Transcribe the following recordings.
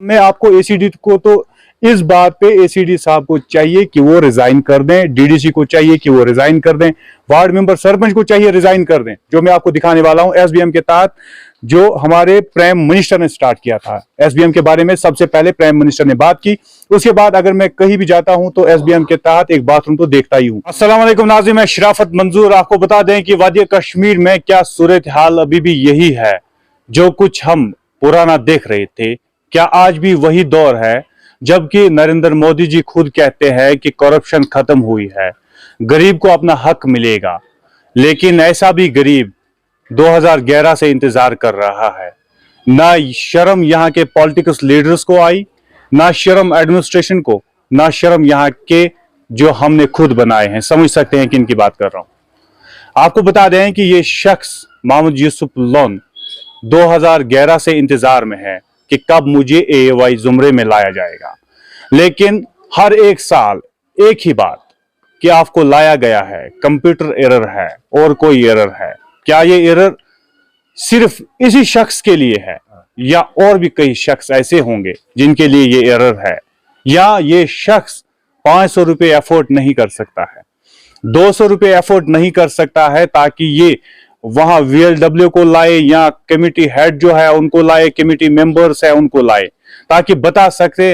मैं आपको एसीडी को तो इस बात पे एसीडी साहब को चाहिए कि वो रिजाइन कर दें, डीडीसी को चाहिए कि वो रिजाइन कर दें, वार्ड मेंबर सरपंच को चाहिए रिजाइन कर दें। जो मैं आपको दिखाने वाला हूं एसबीएम के तहत जो हमारे प्राइम मिनिस्टर ने स्टार्ट किया था। एसबीएम के बारे में सबसे पहले प्राइम मिनिस्टर ने बात की, उसके बाद अगर मैं कहीं भी जाता हूं तो एसबीएम के तहत एक बाथरूम तो देखता ही हूं। अस्सलाम वालेकुम नाज़रीन, मैं शराफत मंजूर आपको बता दें कि वादी कश्मीर में क्या सूरत हाल अभी भी यही है। जो कुछ हम पुराना देख रहे थे, क्या आज भी वही दौर है? जबकि नरेंद्र मोदी जी खुद कहते हैं कि करप्शन खत्म हुई है, गरीब को अपना हक मिलेगा, लेकिन ऐसा भी गरीब 2011 से इंतजार कर रहा है। ना शर्म यहाँ के पॉलिटिकल लीडर्स को आई, ना शर्म एडमिनिस्ट्रेशन को, ना शर्म यहाँ के जो हमने खुद बनाए हैं। समझ सकते हैं किन की बात कर रहा हूं। आपको बता दें कि ये शख्स मोहम्मद यूसुफ लोन 2011 से इंतजार में है कि कब मुझे एएवाई जुमरे में लाया जाएगा, लेकिन हर एक साल एक ही बात कि आपको लाया गया है, कंप्यूटर एरर है और कोई एरर है। क्या ये एरर सिर्फ इसी शख्स के लिए है या और भी कई शख्स ऐसे होंगे जिनके लिए ये एरर है? या ये शख्स 500 रुपये एफोर्ड नहीं कर सकता है, 200 रुपये एफोर्ड नहीं कर सकता है ताकि ये वहां वीएलडब्ल्यू को लाए या कमेटी हेड जो है उनको लाए, कमेटी मेंबर्स है उनको लाए, ताकि बता सकते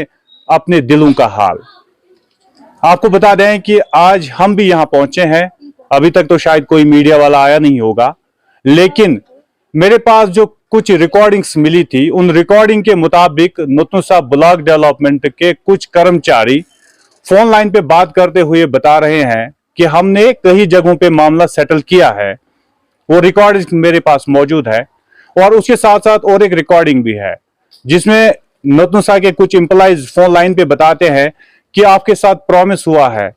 अपने दिलों का हाल। आपको बता दें कि आज हम भी यहां पहुंचे हैं, अभी तक तो शायद कोई मीडिया वाला आया नहीं होगा, लेकिन मेरे पास जो कुछ रिकॉर्डिंग्स मिली थी, उन रिकॉर्डिंग के मुताबिक नुतनुसा ब्लॉक डेवलपमेंट के कुछ कर्मचारी फोन लाइन पे बात करते हुए बता रहे हैं कि हमने कई जगहों पे मामला सेटल किया है। वो रिकॉर्डिंग मेरे पास मौजूद है और उसके साथ साथ और एक रिकॉर्डिंग भी है जिसमें नतनुसा के कुछ एम्प्लॉइज फोन लाइन पे बताते हैं कि आपके साथ प्रॉमिस हुआ है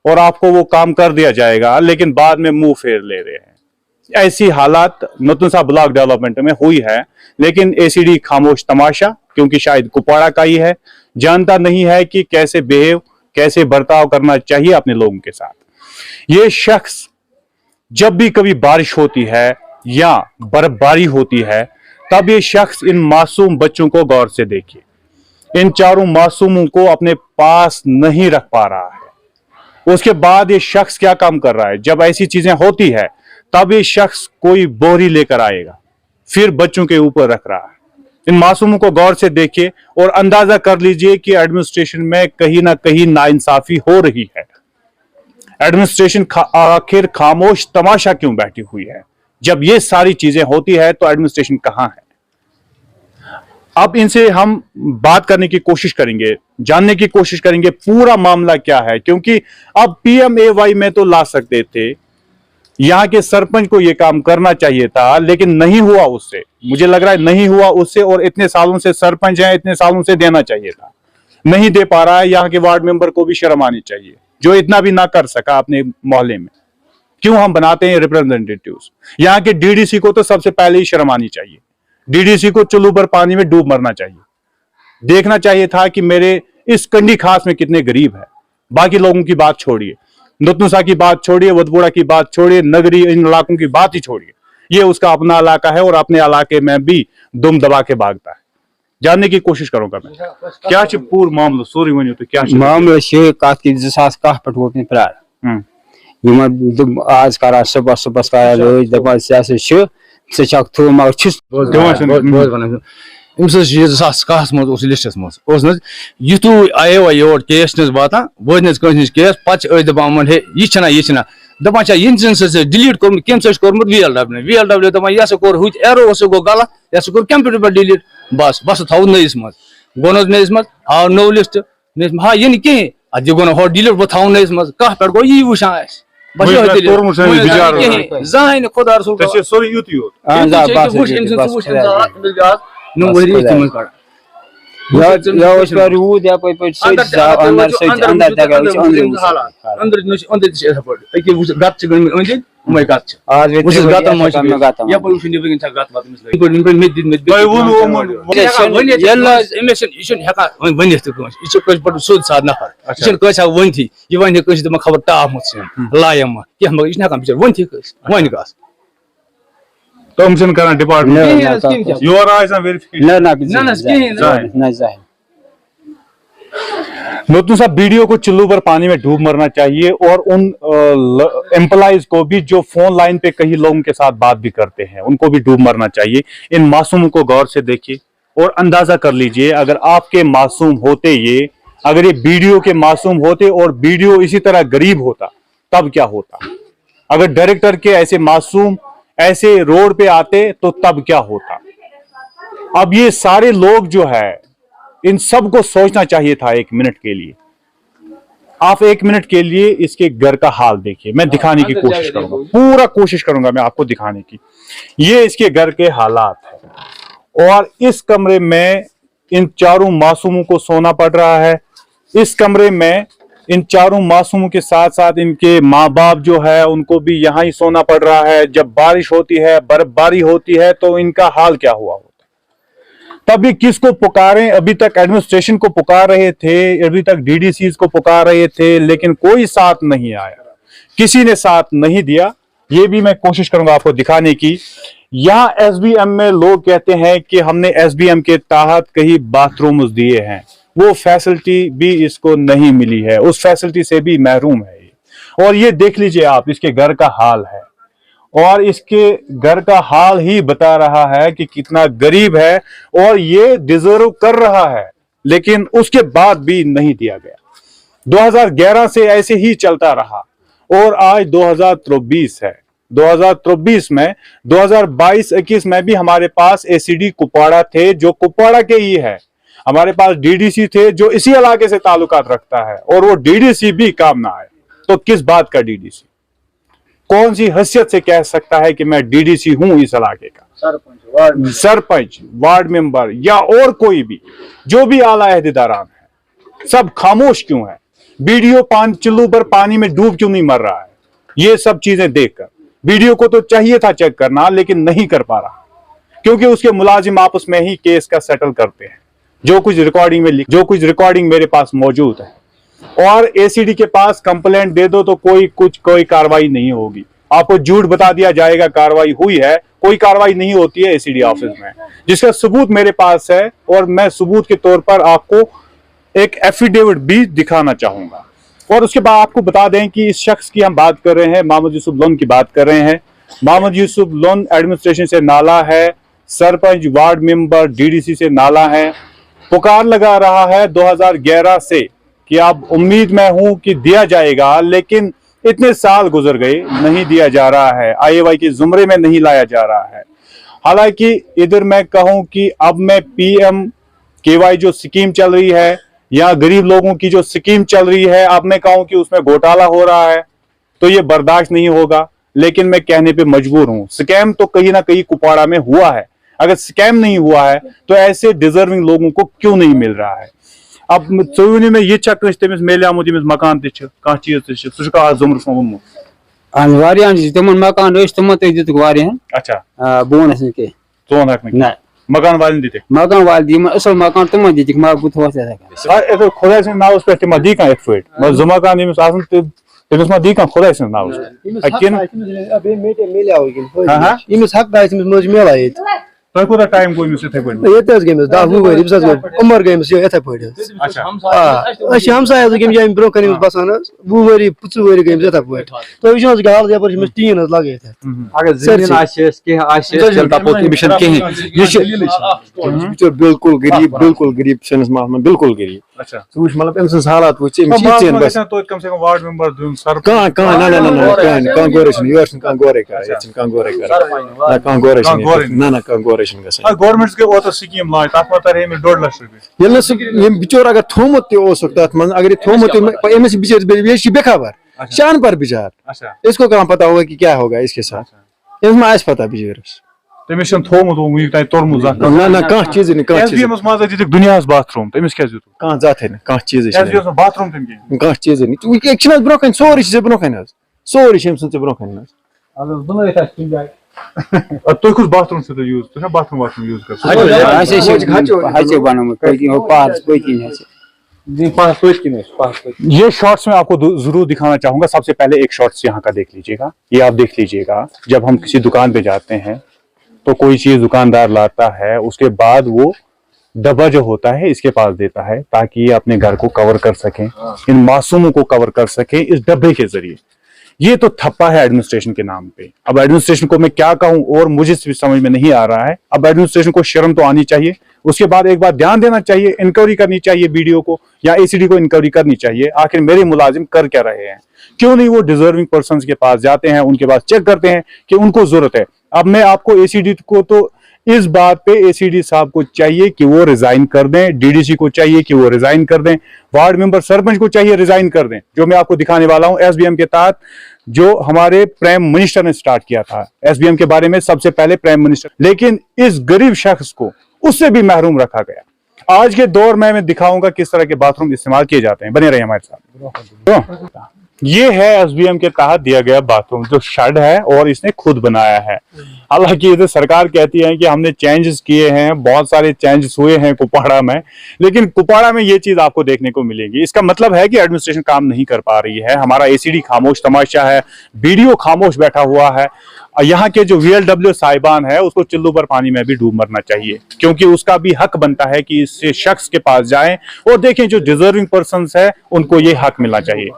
और आपको वो काम कर दिया जाएगा, लेकिन बाद में मुंह फेर ले रहे हैं। ऐसी हालात नतनुसा ब्लॉक डेवलपमेंट में हुई है, लेकिन एसीडी खामोश तमाशा, क्योंकि शायद कुपवाड़ा का ही है, जानता नहीं है कि कैसे बिहेव, कैसे बर्ताव करना चाहिए अपने लोगों के साथ। ये शख्स जब भी कभी बारिश होती है या बर्फबारी होती है, तब ये शख्स इन मासूम बच्चों को गौर से देखिए। इन चारों मासूमों को अपने पास नहीं रख पा रहा है। उसके बाद ये शख्स क्या काम कर रहा है? जब ऐसी चीजें होती है तब ये शख्स कोई बोरी लेकर आएगा, फिर बच्चों के ऊपर रख रहा है। इन मासूमों को गौर से देखिए और अंदाजा कर लीजिए कि एडमिनिस्ट्रेशन में कहीं ना कहीं नाइंसाफी हो रही है। एडमिनिस्ट्रेशन आखिर खामोश तमाशा क्यों बैठी हुई है? जब ये सारी चीजें होती है तो एडमिनिस्ट्रेशन कहां है? अब इनसे हम बात करने की कोशिश करेंगे, जानने की कोशिश करेंगे पूरा मामला क्या है, क्योंकि अब पीएमएवाई में तो ला सकते थे, यहां के सरपंच को यह काम करना चाहिए था, लेकिन नहीं हुआ उससे। मुझे लग रहा है नहीं हुआ उससे, और इतने सालों से सरपंच है, इतने सालों से देना चाहिए था, नहीं दे पा रहा है। यहां के वार्ड मेंबर को भी शर्म आनी चाहिए जो इतना भी ना कर सका अपने मोहल्ले में। क्यों हम बनाते हैं रिप्रेजेंटेटिव्स? यहाँ के डीडीसी को तो सबसे पहले ही शर्म आनी चाहिए। डीडीसी को चुल्लू पर पानी में डूब मरना चाहिए। देखना चाहिए था कि मेरे इस कंडी खास में कितने गरीब है। बाकी लोगों की बात छोड़िए, नतनुसा की बात छोड़िए, वदपुड़ा की बात छोड़िए, नगरी इन इलाकों की बात ही छोड़िए। ये उसका अपना इलाका है और अपने इलाके में भी दुम दबा के भागता है। जानने की कोशिश करूंगा मैं क्या पूरा मामला सोरी वन तो क्या मामला कत 2010 पे वोत मे प्रार आज कर सुबह सुबह कर रोज दपान सक थ्रू मगर अम्स मज लिस्टस मज युतु आयो योर केस वात वो नश केस पे दपान हे यह दपान डिलीट कोर्मुत कम कोर्मुत VLW दपान यह कोर हुत एरो गो गलत, यह कोर कंप्यूटर पर डिलीट, बस बस थो नईस मज गो नईस मज आव नो लिस्ट हाँ यह कहें अत गो ना डिलीट बह थो नईस मज कह पे गो यी वुचान जान खुदा रूद सुद साद नफर वन थी यह वन खबर टाप मत लायम क्या मगर यह बिचार वन थी वन गस तो हम करना डिपार्टमेंट योर आइज वेरिफिकेशन ना नूतन साहब, वीडियो को चुल्लू पर पानी में डूब मरना चाहिए और उन एम्प्लॉइज को भी जो फोन लाइन पे कई लोगों के साथ बात भी करते हैं उनको भी डूब मरना चाहिए। इन मासूमों को गौर से देखिए और अंदाजा कर लीजिए, अगर आपके मासूम होते ये, अगर ये वीडियो के मासूम होते और वीडियो इसी तरह गरीब होता तब क्या होता? अगर डायरेक्टर के ऐसे मासूम ऐसे रोड पे आते तो तब क्या होता? अब ये सारे लोग जो है, इन सबको सोचना चाहिए था एक मिनट के लिए। आप एक मिनट के लिए इसके घर का हाल देखिए। मैं दिखाने की कोशिश करूंगा, पूरा कोशिश करूंगा मैं आपको दिखाने की। ये इसके घर के हालात है और इस कमरे में इन चारों मासूमों को सोना पड़ रहा है। इस कमरे में इन चारों मासूमों के साथ साथ इनके माँ बाप जो है उनको भी यहां ही सोना पड़ रहा है। जब बारिश होती है, बर्फबारी होती है तो इनका हाल क्या हुआ होता? तभी किसको पुकारें? अभी तक एडमिनिस्ट्रेशन को पुकार रहे थे, अभी तक डीडीसीज को पुकार रहे थे, लेकिन कोई साथ नहीं आया, किसी ने साथ नहीं दिया। ये भी मैं कोशिश करूंगा आपको दिखाने की। यहाँ एसबीएम में लोग कहते हैं कि हमने एसबीएम के तहत कई बाथरूम दिए हैं, वो फैसिलिटी भी इसको नहीं मिली है, उस फैसिलिटी से भी महरूम है ये। और ये देख लीजिए आप, इसके घर का हाल है और इसके घर का हाल ही बता रहा है कि कितना गरीब है और ये डिजर्व कर रहा है, लेकिन उसके बाद भी नहीं दिया गया। 2011 से ऐसे ही चलता रहा और आज 2023 है। 2023 में 2022-21 में भी हमारे पास एसीडी कुपवाड़ा थे जो कुपवाड़ा के ही है। हमारे पास डीडीसी थे जो इसी इलाके से ताल्लुकात रखता है और वो डीडीसी भी काम ना आए। तो किस बात का डीडीसी? कौन सी हैसियत से कह सकता है कि मैं डीडीसी हूं इस इलाके का? सरपंच, वार्ड मेंबर या और कोई भी जो भी आला अहदेदारान है, सब खामोश क्यों है? वीडियो चुल्लू पर पानी में डूब क्यों नहीं मर रहा है? ये सब चीजें देखकर वीडियो को तो चाहिए था चेक करना, लेकिन नहीं कर पा रहा क्योंकि उसके मुलाजिम आपस में ही केस का सेटल करते हैं। जो कुछ रिकॉर्डिंग मेरे पास मौजूद है और एसीडी के पास कंप्लेंट दे दो तो कोई कार्रवाई नहीं होगी। आपको झूठ बता दिया जाएगा कार्रवाई हुई है, कोई कार्रवाई नहीं होती है एसीडी ऑफिस में, जिसका सबूत मेरे पास है और मैं सबूत के तौर पर आपको एक एफिडेविट भी दिखाना चाहूंगा। और उसके बाद आपको बता दें कि इस शख्स की हम बात कर रहे हैं, मोहम्मद यूसुफ लोन की बात कर रहे हैं। मोहम्मद यूसुफ लोन एडमिनिस्ट्रेशन से नाला है, सरपंच, वार्ड मेंबर, डीडीसी से नाला है, पुकार लगा रहा है 2011 से कि आप उम्मीद में हूं कि दिया जाएगा, लेकिन इतने साल गुजर गए, नहीं दिया जा रहा है, आईएवाई के जुमरे में नहीं लाया जा रहा है। हालांकि इधर मैं कहूं कि अब मैं PMKY जो स्कीम चल रही है या गरीब लोगों की जो स्कीम चल रही है, अब मैं कहूं कि उसमें घोटाला हो रहा है तो ये बर्दाश्त नहीं होगा। लेकिन मैं कहने पे मजबूर हूं, स्कैम तो कहीं ना कहीं कुपवाड़ा में हुआ है। अगर स्कैम नहीं हुआ है तो ऐसे डिजर्विंग लोगों को क्यों नहीं मिल रहा है? अब सोनी में ये चक्कर तमिस मेलियामुत यमिस मकान कह चीज सह जुमरस वो तमन मकान तमो तुम दिख वारियान। अच्छा, बोन के चोन हक मकान वाले दिते मकान वाले दी असल मकान तमो दिख मा बुथ हो खुदा से नाव पे मा दी का एक फट म जुमा का निमस आसन तमिस मा दी का खुदा से नाव अकिन अबे मेटे मेले आओ हां इमस हक दाइस मज मेला ये तो कोता टाइम कोई मिस थे कोई ये तेज गेम्स दा हु वरी बिस उमर गेम्स ये एथे पड़े। अच्छा, हम साया गेम जाम ब्रो कनी बसान वो वरी पुचु वरी गेम्स एथे पड़े तो विशेष गाल या पर मिस टीन लगे थे। अगर जमीन आशेस के आशेस चलता पोत मिशन के ये बिल्कुल गरीब सनस में बिल्कुल गरीब। अच्छा, तो मतलब एमस हालात वो चेन बस तो कम से कम वार्ड मेंबर दुम सर का ना गोरेशन यूर्सन का गोरे का का गोरे का का गोरेशन ना का गोरेशन का गवर्नमेंट के ओत स्कीम लाय ता पता रे में 2.5 लाख रुपए ये न ये बिचोर अगर थोमत ते हो सकता है अगर थोमत एमस बिचोर ये बेखबर शान पर बिचार। अच्छा, इसको कहां पता होगा कि क्या होगा इसके साथ? इसमें आज पता बिचोर तमिशन थोमत वो मुई ता तोरमु जा ना का चीज नहीं का चीज एसबीएम माज दित दुनियास बाथरूम तमिस क्या दित का जात है का चीज है एसबीएम बाथरूम तम के का चीज नहीं तू एक छिन ब्रोकन सोरी से ब्रोकन सोरी शिम से ब्रोकन अगर दोनों था स्टील जाए तो कुछ बाथरूम से तो यूज तो ना बाथरूम यूज कर हाचे बानो में कोई हो पास कोई चीज है जी पास सोच की नहीं पास ये शॉट्स में आपको जरूर दिखाना चाहूंगा। सबसे पहले एक शॉट्स यहाँ का देख लीजिएगा, ये आप देख लीजिएगा। जब हम किसी दुकान पे जाते हैं तो कोई चीज दुकानदार लाता है, उसके बाद वो डब्बा जो होता है इसके पास देता है ताकि ये अपने घर को कवर कर सकें, इन मासूमों को कवर कर सकें इस डब्बे के जरिए। ये तो थप्पा है एडमिनिस्ट्रेशन के नाम पे। अब एडमिनिस्ट्रेशन को मैं क्या कहूं और मुझे समझ में नहीं आ रहा है। अब एडमिनिस्ट्रेशन को शर्म तो आनी चाहिए, उसके बाद एक बार ध्यान देना चाहिए, इंक्वायरी करनी चाहिए बीडीओ को या एसीडी को इंक्वायरी करनी चाहिए, आखिर मेरे मुलाजिम कर क्या रहे हैं। क्यों नहीं वो डिजर्विंग पर्सन के पास जाते हैं, उनके पास चेक करते हैं कि उनको जरूरत है। अब मैं आपको एसीडी को तो इस बात पे एसीडी साहब को चाहिए कि वो रिजाइन कर दें, डीडीसी को चाहिए कि वो रिजाइन कर दें, वार्ड मेंबर सरपंच को चाहिए रिजाइन कर दें। जो मैं आपको दिखाने वाला हूं एसबीएम के तहत जो हमारे प्राइम मिनिस्टर ने स्टार्ट किया था। एसबीएम के बारे में सबसे पहले प्राइम मिनिस्टर, लेकिन इस गरीब शख्स को उससे भी महरूम रखा गया। आज के दौर में मैं दिखाऊंगा किस तरह के बाथरूम इस्तेमाल किए जाते हैं। बने रहिए हमारे साथ। ये है एसबीएम के तहत दिया गया बाथरूम जो शेड है और इसने खुद बनाया है। हालांकि इधर सरकार कहती है कि हमने चेंजेस किए हैं, बहुत सारे चेंजेस हुए हैं कुपवाड़ा में, लेकिन कुपवाड़ा में ये चीज आपको देखने को मिलेगी। इसका मतलब है कि एडमिनिस्ट्रेशन काम नहीं कर पा रही है। हमारा एसीडी खामोश तमाशा है, बीडीओ खामोश बैठा हुआ है। यहाँ के जो वीएलडब्ल्यू साहिबान है उसको चुल्लू पर पानी में भी डूब मरना चाहिए, क्योंकि उसका भी हक बनता है कि इस शख्स के पास जाएं और देखें जो डिजर्विंग पर्सन्स है उनको ये हक मिलना चाहिए।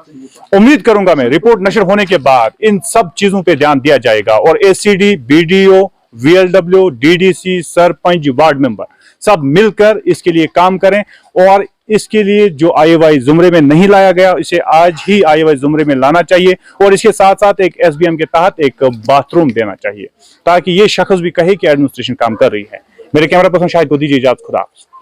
उम्मीद करूंगा मैं रिपोर्ट नशर होने के बाद इन सब चीजों पे ध्यान दिया जाएगा और ACD, BDO, VLW, DDC, sarpanch, ward member सब मिलकर इसके लिए काम करें और इसके लिए जो आईएवाई जुमरे में नहीं लाया गया इसे आज ही आईएवाई जुमरे में लाना चाहिए और इसके साथ साथ एक एसबीएम के तहत एक बाथरूम देना चाहिए ताकि ये शख्स भी कहे कि एडमिनिस्ट्रेशन काम कर रही है। मेरे कैमरा पर्सन शाहिद को दीजिए इजाजत। खुदा हाफिज़।